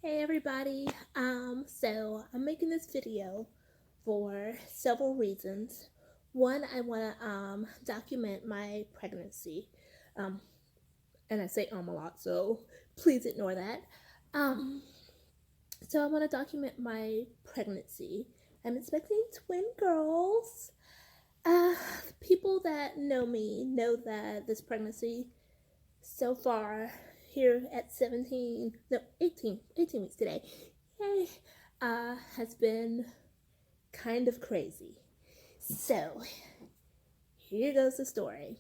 Hey everybody. So I'm making this video for several reasons. One, I want to document my pregnancy. Um, and I say a lot, so please ignore that. Um, so I want to document my pregnancy. I'm expecting twin girls. Uh, People that know me know that this pregnancy so far here at 17, no, 18 weeks today, yay, has been kind of crazy. So, here goes the story.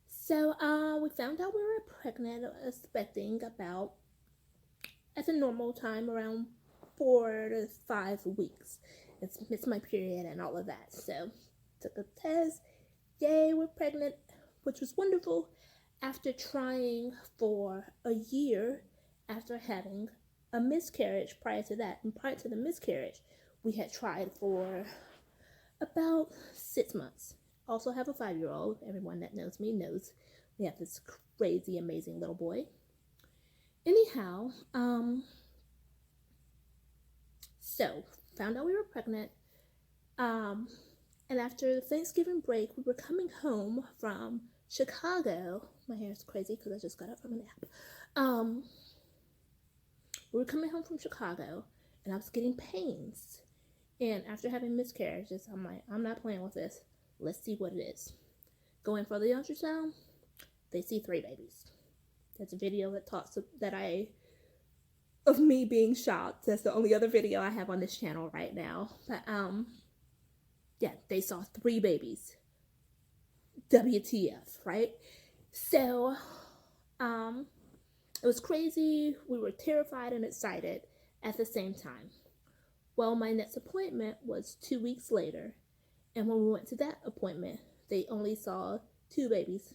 So, we found out we were pregnant, expecting about, at the normal time, around 4 to 5 weeks. It's my period and all of that. So, took a test. Yay, we're pregnant, which was wonderful after trying for a year after having a miscarriage prior to that. And prior to the miscarriage, we had tried for about 6 months. Also have a 5-year-old. Everyone that knows me knows we have this crazy, amazing little boy. Anyhow, so found out we were pregnant. Um, and after the Thanksgiving break, we were coming home from Chicago. My hair is crazy because I just got up from a nap. We were coming home from Chicago, and I was getting pains. And after having miscarriages, I'm like, I'm not playing with this. Let's see what it is. Going for the ultrasound, they see 3 babies. That's a video that talks of me being shocked. That's the only other video I have on this channel right now. But yeah, they saw 3 babies. WTF, right? So, it was crazy. We were terrified and excited at the same time. Well, my next appointment was 2 weeks later, and when we went to that appointment, they only saw 2 babies.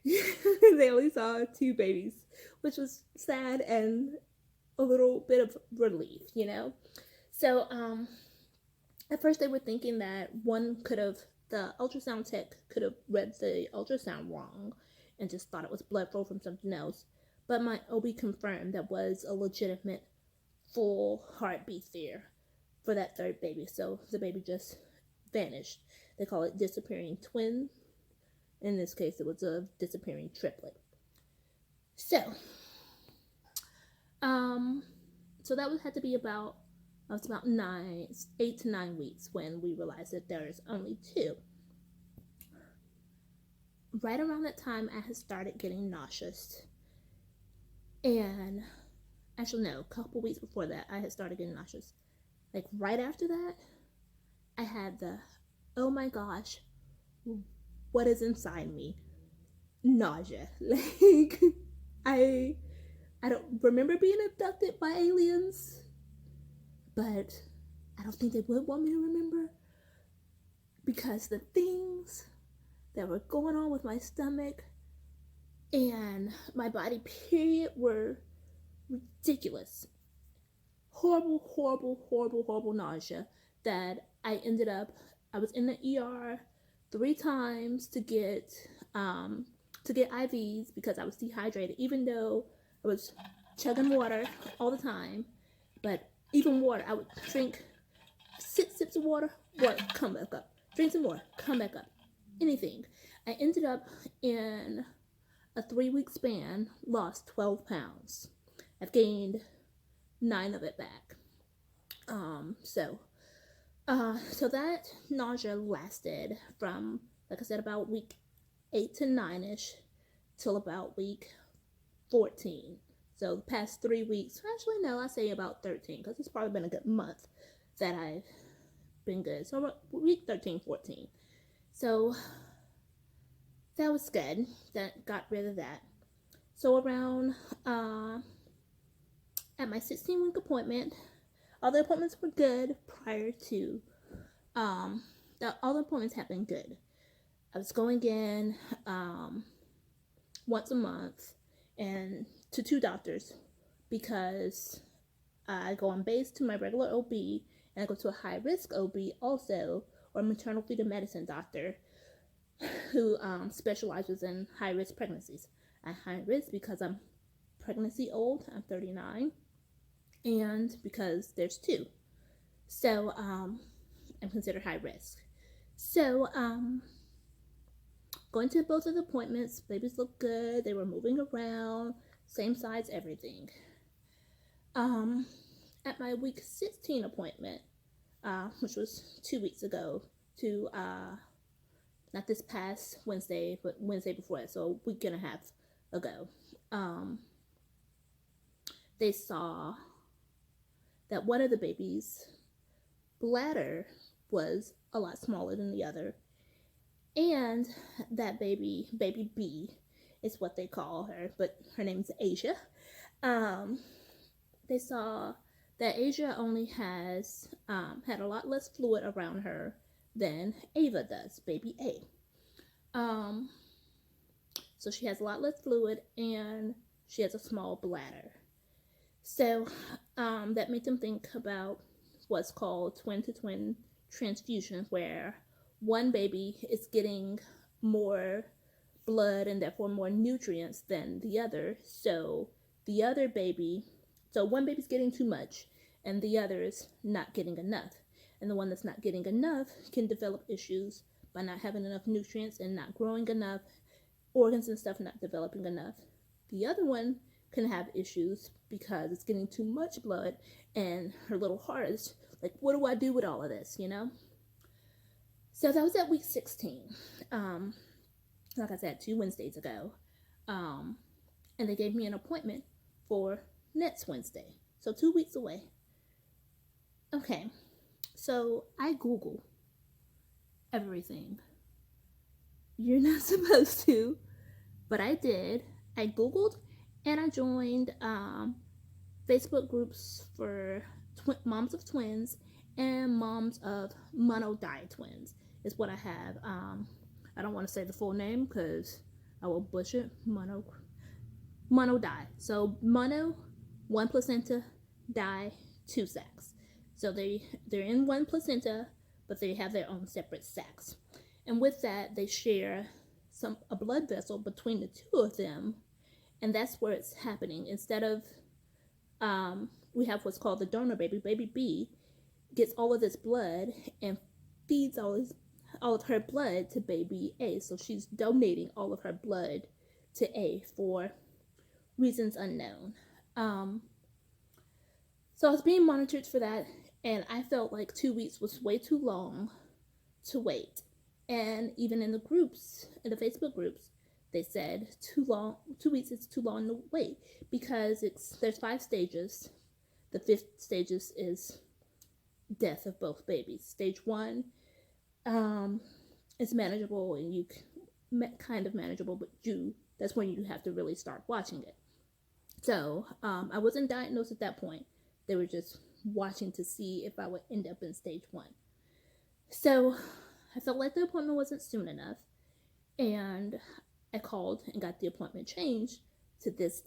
They only saw 2 babies, which was sad and a little bit of relief, you know? So, at first they were thinking that the ultrasound tech could have read the ultrasound wrong and just thought it was blood flow from something else. But my OB confirmed that was a legitimate full heartbeat there for that third baby. So the baby just vanished. They call it disappearing twin. In this case, it was a disappearing triplet. So, um, so that had to be about, it was about 8 to 9 weeks when we realized that there's only 2. Right around that time, I had started getting nauseous. And actually, no, a couple weeks before that, I had started getting nauseous. Like right after that, I had the, oh my gosh, what is inside me? Nausea. Like, I I don't remember being abducted by aliens, but I don't think they would want me to remember because the things that were going on with my stomach and my body period were ridiculous. Horrible, horrible, horrible, horrible nausea that I was in the ER 3 times to get IVs because I was dehydrated, even though I was chugging water all the time. But even water, I would drink 6 sips of water, come back up. Drink some water, come back up. Anything. I ended up in a 3 week span, lost 12 pounds. I've gained 9 of it back. So that nausea lasted from, like I said, about week 8 to 9 ish till about week 14. So the past 3 weeks, actually, no, I say about 13 because it's probably been a good month that I've been good. So week 13, 14. So that was good. That got rid of that. So around at my 16-week appointment, all the appointments were good prior to all the appointments have been good. I was going in once a month and to 2 doctors because I go on base to my regular OB and I go to a high risk OB also, or maternal fetal medicine doctor who specializes in high risk pregnancies. I'm high risk because I'm pregnancy old. I'm 39, and because there's two, so I'm considered high risk. So going to both of the appointments, babies looked good. They were moving around, same size, everything. At my week 16 appointment, which was 2 weeks ago, to not this past Wednesday, but Wednesday before that, so a week and a half ago, they saw that one of the babies' bladder was a lot smaller than the other, and that baby B is what they call her, but her name's Asia. They saw that Asia only has had a lot less fluid around her than Ava does, baby A. So she has a lot less fluid and she has a small bladder. So that made them think about what's called twin-to-twin transfusion, where one baby is getting more blood and therefore more nutrients than the other. So the other baby, so one baby's getting too much and the other is not getting enough. And the one that's not getting enough can develop issues by not having enough nutrients and not growing enough, organs and stuff not developing enough. The other one can have issues because it's getting too much blood and her little heart is like, what do I do with all of this, you know? So that was at week 16. Like I said, 2 Wednesdays ago. And they gave me an appointment for next Wednesday. So 2 weeks away. Okay. So I Google everything. You're not supposed to, but I did. I Googled and I joined Facebook groups for moms of twins and moms of monodive twins is what I have. I don't want to say the full name because I will butcher it. Monodive. So mono, 1 placenta, die, 2 sacs. So they're in 1 placenta, but they have their own separate sacs. And with that, they share a blood vessel between the two of them, and that's where it's happening. Instead of we have what's called the donor baby. Baby B gets all of this blood and feeds all of her blood to baby A. So she's donating all of her blood to A for reasons unknown. So I was being monitored for that, and I felt like 2 weeks was way too long to wait. And even in the groups, in the Facebook groups, they said 2 weeks is too long to wait because there's 5 stages. The 5th stage is death of both babies. Stage 1 is manageable, and kind of manageable, but that's when you have to really start watching it. So I wasn't diagnosed at that point. They were just watching to see if I would end up in stage 1. So I felt like the appointment wasn't soon enough, and I called and got the appointment changed to this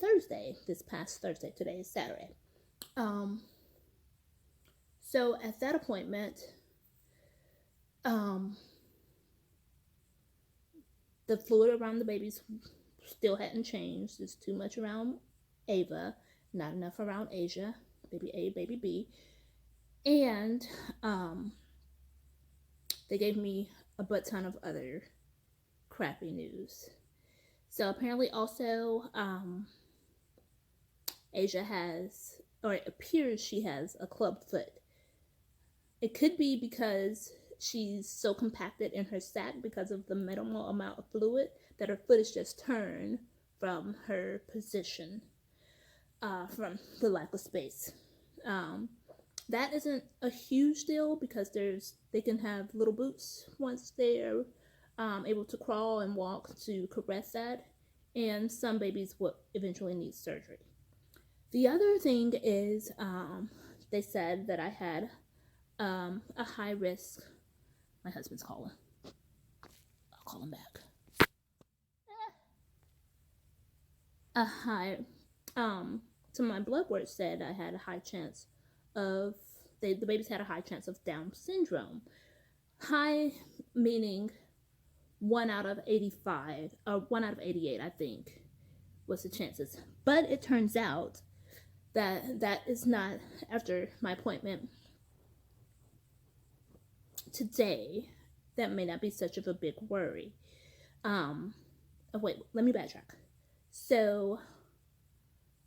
past Thursday. Today is Saturday. So at that appointment, the fluid around the babies still hadn't changed. There's too much around Ava, not enough around Asia, baby A, baby B. And they gave me a butt ton of other crappy news. So apparently also Asia has, or it appears she has, a club foot. It could be because she's so compacted in her sac because of the minimal amount of fluid that her foot is just turned from her position, from the lack of space. That isn't a huge deal because they can have little boots once they're able to crawl and walk to correct that, and some babies will eventually need surgery. The other thing is they said that I had a high risk. My husband's calling. I'll call him back. So my blood work said I had a high chance of, the babies had a high chance of Down syndrome. High meaning 1 out of 85, or 1 out of 88, I think, what's the chances? But it turns out that that is not, after my appointment today, that may not be such of a big worry. Oh wait, let me backtrack. So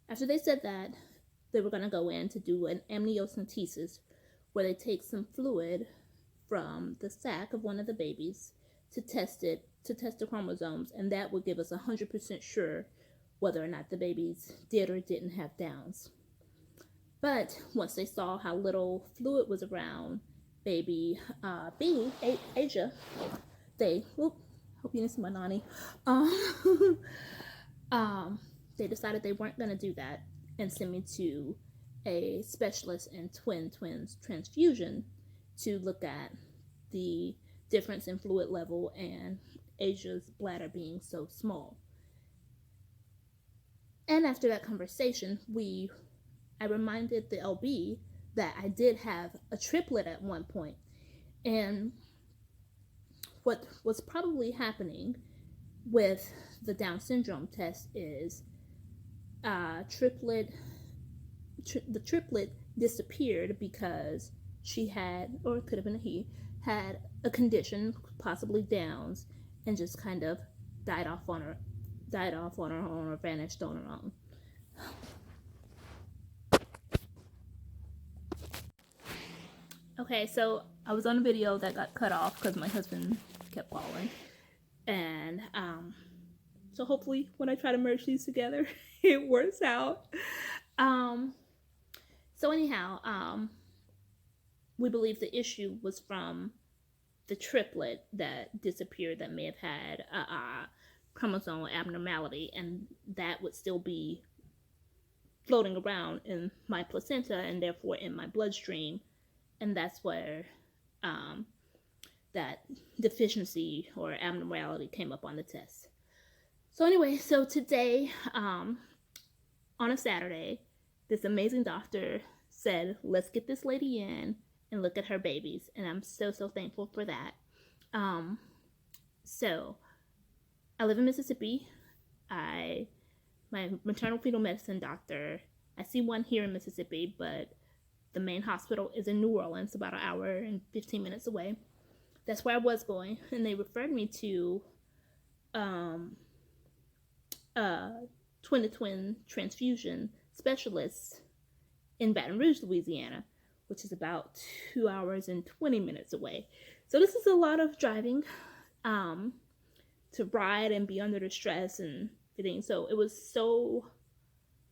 after they said that, they were going to go in to do an amniocentesis, where they take some fluid from the sac of one of the babies to test the chromosomes, and that would give us 100% sure whether or not the babies did or didn't have Downs. But once they saw how little fluid was around baby B, Asia, they, hope you didn't see my nanny, they decided they weren't going to do that and send me to a specialist in twins transfusion to look at the difference in fluid level and Asia's bladder being so small. And after that conversation, I reminded the LB that I did have a triplet at one point. And what was probably happening with the Down syndrome test is the triplet disappeared because she had, or it could have been a he, had a condition, possibly Downs, and just kind of died off on her own, or vanished on her own. Okay, so I was on a video that got cut off because my husband kept calling, and so hopefully when I try to merge these together, it works out. So anyhow, we believe the issue was from the triplet that disappeared, that may have had a chromosomal abnormality, and that would still be floating around in my placenta and therefore in my bloodstream, and that's where that deficiency or abnormality came up on the test. So anyway, so today, on a Saturday, this amazing doctor said, let's get this lady in and look at her babies, and I'm so thankful for that. So I live in Mississippi. My maternal fetal medicine doctor, I see one here in Mississippi, but the main hospital is in New Orleans, about an hour and 15 minutes away. That's where I was going, and they referred me to twin transfusion specialists in Baton Rouge, Louisiana, which is about 2 hours and 20 minutes away. So this is a lot of driving to ride and be under the stress and everything. So it was so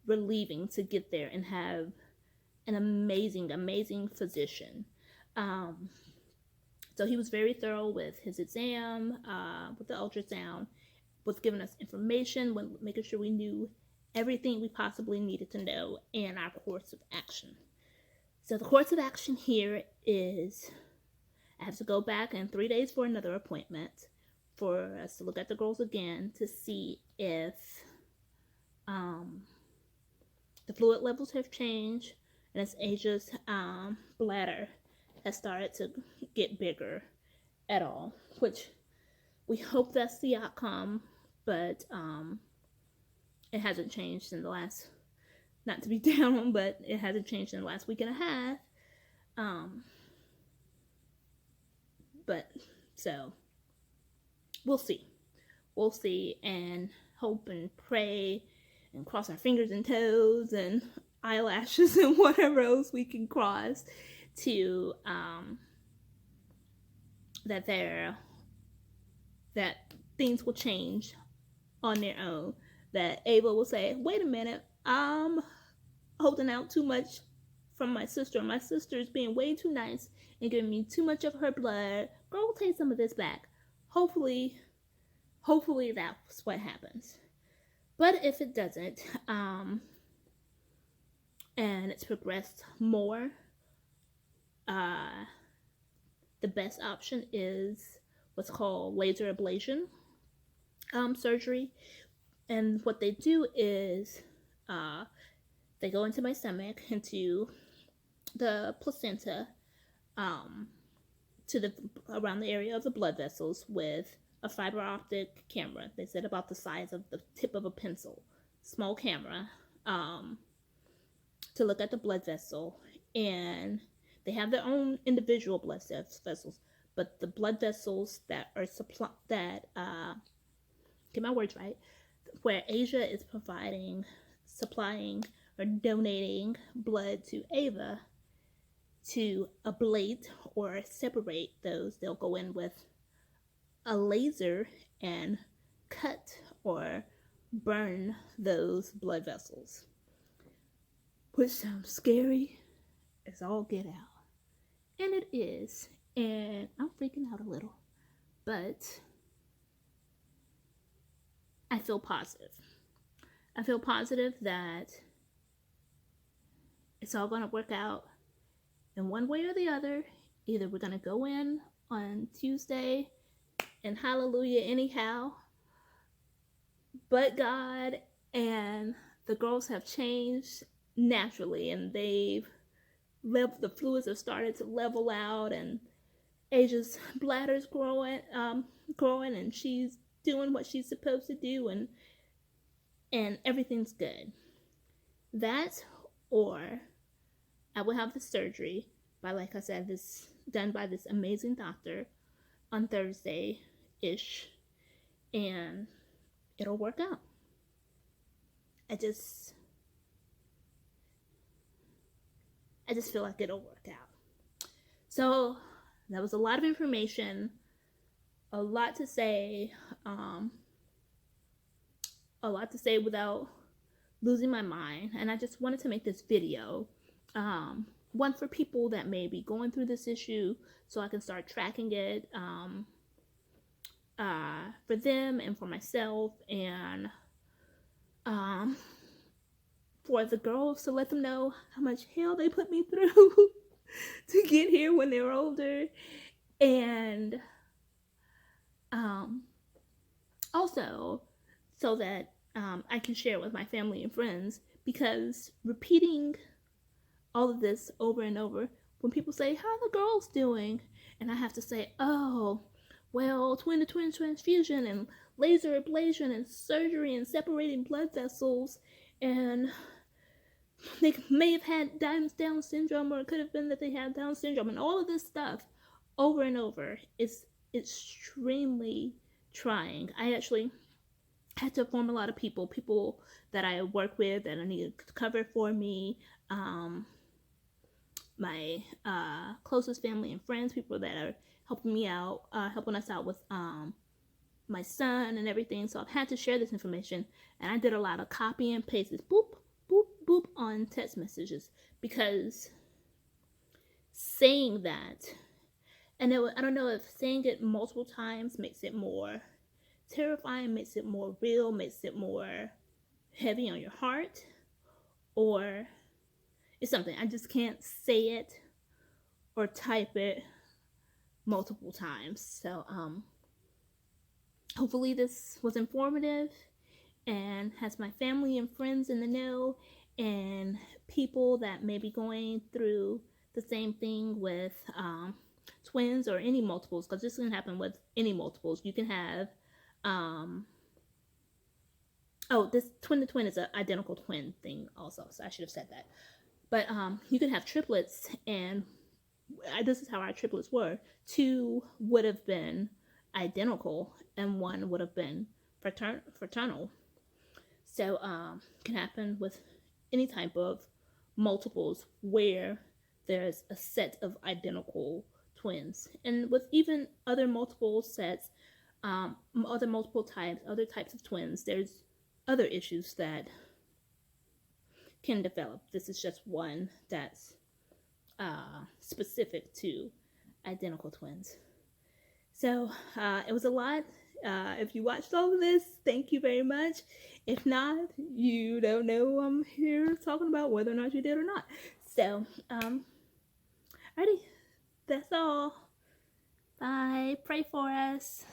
relieving to get there and have an amazing physician. So he was very thorough with his exam, with the ultrasound, was giving us information, making sure we knew everything we possibly needed to know, and our course of action. So the course of action here is I have to go back in 3 days for another appointment for us to look at the girls again to see if the fluid levels have changed and as Asia's bladder has started to get bigger at all, which we hope that's the outcome, but it hasn't changed in the last, not to be down, but it hasn't changed in the last week and a half. But so we'll see and hope and pray and cross our fingers and toes and eyelashes and whatever else we can cross to that things will change on their own, that Ava will say, wait a minute, I'm holding out too much from my sister. My sister is being way too nice and giving me too much of her blood. Girl, take some of this back. Hopefully that's what happens. But if it doesn't, and it's progressed more, the best option is what's called laser ablation surgery. And what they do is they go into my stomach, into the placenta, to around the area of the blood vessels with a fiber optic camera. They said about the size of the tip of a pencil, small camera to look at the blood vessel, and they have their own individual blood vessels, but the blood vessels that are get my words right, where Asia is supplying or donating blood to Ava to ablate or separate those. They'll go in with a laser and cut or burn those blood vessels, which sounds scary as all get out. And it is. And I'm freaking out a little. But I feel positive. I feel positive that it's all going to work out in one way or the other. Either we're going to go in on Tuesday and hallelujah anyhow, but God, and the girls have changed naturally, and the fluids have started to level out, and Asia's bladder's growing, and she's doing what she's supposed to do, and everything's good. That, or I will have the surgery by, like I said, this done by this amazing doctor on Thursday-ish, and it'll work out. I just feel like it'll work out. So that was a lot of information, a lot to say without losing my mind. And I just wanted to make this video, one for people that may be going through this issue, so I can start tracking it for them and for myself, and for the girls, to let them know how much hell they put me through to get here when they were older, and also so that I can share with my family and friends, because repeating all of this over and over, when people say, how are the girls doing? And I have to say, oh, well, twin-to-twin transfusion and laser ablation and surgery and separating blood vessels, and they may have had Down syndrome, or it could have been that they had Down syndrome, and all of this stuff over and over is extremely trying. I actually had to inform a lot of people that I work with that I needed to cover for me, my closest family and friends, people that are helping me out, helping us out with my son and everything. So I've had to share this information, and I did a lot of copy and paste, boop, boop, boop on text messages, because saying that, and I don't know if saying it multiple times makes it more terrifying, makes it more real, makes it more heavy on your heart, or it's something. I just can't say it or type it multiple times. So hopefully this was informative and has my family and friends in the know, and people that may be going through the same thing with twins or any multiples, because this can happen with any multiples. You can have this twin-to-twin is an identical twin thing also, so I should have said that. But you can have triplets, and this is how our triplets were. 2 would have been identical, and 1 would have been fraternal. So can happen with any type of multiples where there's a set of identical twins. And with even other multiple sets, other multiple types, other types of twins, there's other issues that can develop. This is just one that's specific to identical twins. So it was a lot. If you watched all of this, thank you very much. If not, you don't know I'm here talking about whether or not you did or not. So, alrighty, that's all. Bye. Pray for us.